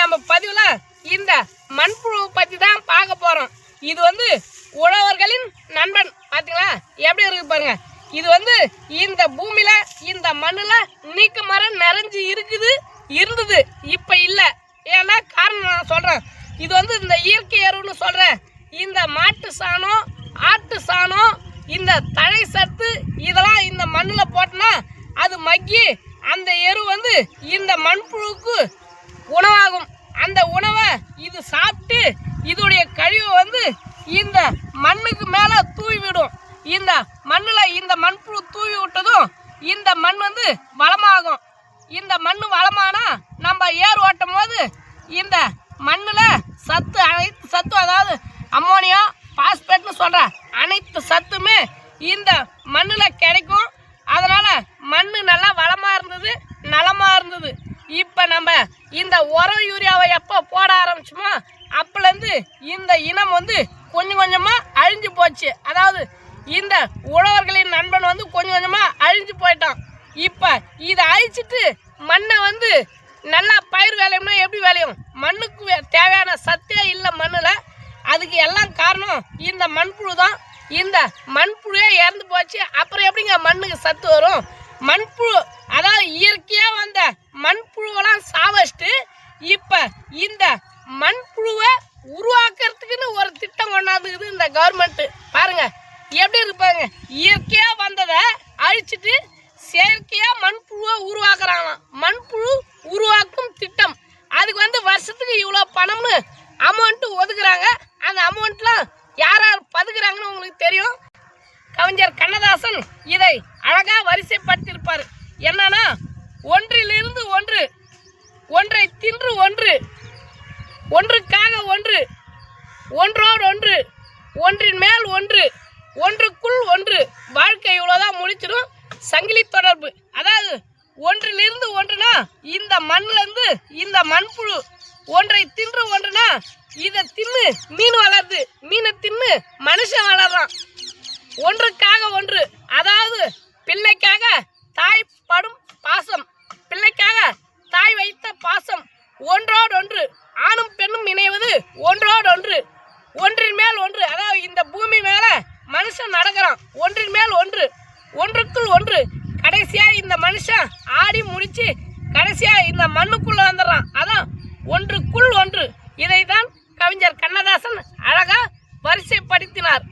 நம்ம பதிவுல இந்த மண்புழு பத்தி தான் பார்க்க போறோம். இது உழவர்களின் நண்பன். பாத்தீங்களா எப்படி இருக்கு பாருங்க. இது இந்த பூமியில இந்த மண்ணுல நீக்க மரம் நிறைஞ்சு இருந்தது, இப்ப இல்ல. ஏன்னா காரணம் நான் சொல்றேன். இது இந்த இயற்கை எருன்னு சொல்றேன். இந்த மாட்டு சாணம், ஆட்டு சாணம், இந்த தழை சத்து இதெல்லாம் இந்த மண்ணுல போட்டனா அது மக்கி அந்த எரு இந்த மண்புழுக்கு உணவாகும். அந்த உணவை இது சாப்பிட்டு இதோடைய கழிவை இந்த மண்ணுக்கு மேல தூவி விடும். இந்த மண்ணுல இந்த மண்புழு தூவி விட்டதும் இந்த மண் வளமாகும். இந்த மண் வளமானா நம்ம ஏர் ஓட்டும் போது இந்த மண்ணுல சத்து, அனைத்து சத்து, அதாவது அம்மோனியா, பாஸ்பேட்னு சொல்ற அனைத்து சத்துமே இந்த மண்ணுல கிடைக்கும். அதனால மண்ணு நல்லா வளமா இருந்தது, நலமா இருந்தது. இப்ப நம்ம இந்த உரம் யூரியாவை எப்போ போட ஆரம்பிச்சோமோ அப்பலேருந்து இந்த இனம் கொஞ்சம் கொஞ்சமா அழிஞ்சு போச்சு. அதாவது இந்த உழவர்களின் நண்பன் கொஞ்சம் கொஞ்சமா அழிஞ்சு போயிட்டான். இப்ப இதை அழிச்சிட்டு மண்ணை நல்லா பயிர் விளையும்னா எப்படி விளையும்? மண்ணுக்கு தேவையான சத்தே இல்லை மண்ணுல. அதுக்கு எல்லாம் காரணம் இந்த மண்புழு தான். இந்த மண்புழுவே இறந்து போச்சு. அப்புறம் எப்படிங்க மண்ணுக்கு சத்து வரும்? மண்புழு, அதாவது இயற்கையா வந்த மண்புழுவெல்லாம் சாவச்சிட்டு இப்ப இந்த மண்புழுவை உருவாக்குறதுக்குன்னு ஒரு திட்டம் கொண்டாந்துக்குது இந்த கவர்மெண்ட். பாருங்க எப்படி இருப்பாங்க. இயற்கையா வந்ததை அழிச்சிட்டு செயற்கையா மண்புழுவை உருவாக்குறாங்களாம். மண்புழு உருவாக்கும் திட்டம். அதுக்கு வருஷத்துக்கு இவ்வளவு பணம்னு அமௌண்ட் ஒதுக்குறாங்க. அந்த அமௌண்ட்லாம் யார் யார் பதுக்குறாங்கன்னு உங்களுக்கு தெரியும். கவிஞர் கண்ணதாசன் இதை அழகா வரிசைப்படுத்தியிருப்பார். என்னன்னா, ஒன்றிலிருந்து ஒன்று, ஒன்றை தின்று ஒன்று, ஒன்றுக்காக ஒன்று, ஒன்றோடு ஒன்று, ஒன்றின் மேல் ஒன்று, ஒன்றுக்குள் ஒன்று. வாழ்க்கை இவ்வளவுதான் முடிச்சிடும். சங்கிலி தொடர்பு. அதாவது ஒன்றிலிருந்து ஒன்றுனா இந்த மண்ணுல இருந்து இந்த மண்புழு, ஒன்றை தின்று ஒன்றுனா இதை தின்னு மீன் வளருது, மீனை தின்னு மனுஷன் வளர்றான். ஒன்றுக்காக ஒன்று, அதாவது பிள்ளைக்காக தாய் படும் பாசம், பிள்ளைக்காக தாய் வைத்த பாசம். ஒன்றோடு ஒன்று, ஆணும் பெண்ணும் இணைவது ஒன்றோடு ஒன்று, ஒன்றின் மேல் ஒன்று. அதாவது இந்த பூமி மேல மனுஷன் நடக்கிறான். ஒன்றின் மேல் ஒன்று, ஒன்றுக்குள் ஒன்று. கடைசியா இந்த மனுஷன் ஆடி முடிச்சு கடைசியா இந்த மண்ணுக்குள்ள வந்துடுறான். அதான் ஒன்றுக்குள் ஒன்று. இதைதான் கவிஞர் கண்ணதாசன் அழகா வரிசைப்படுத்தினார்.